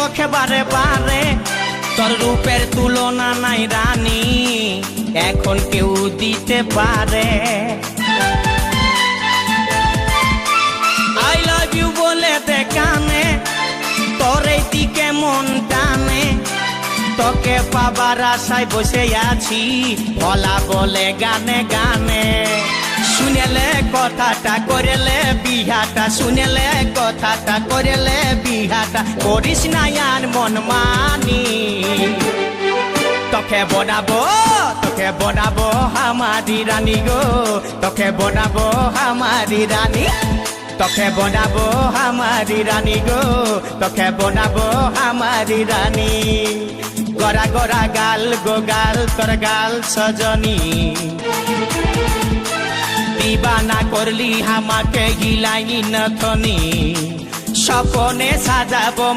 চোখে বারে বারে, তোর রূপের তুলনা নাই রানী, এখন কেউ দিতে পারে। আই লাভ ইউ বলে দে কানে, তোর এই দিকে মন টানে, তোকে পাবার আশায় বসে আছি, বলা বলে গানে গানে। শুনেলে কথাটা করেলে বিহাটা, শুনেলে কথাটা করেলে বিহাটা, করিস না আর মন মানি। তোকে বনাবো আমারি রানী গো, তোকে বনাবো আমারি রানী, তোকে বনাবো আমারি রানী গো, তোকে বনাবো আমারি রানী। গড়া গড়া গাল গো গাল, তোর গাল সজনী, দিবানা করলি আমাকে গিলাই নথনি, স্বপনে সাজাবো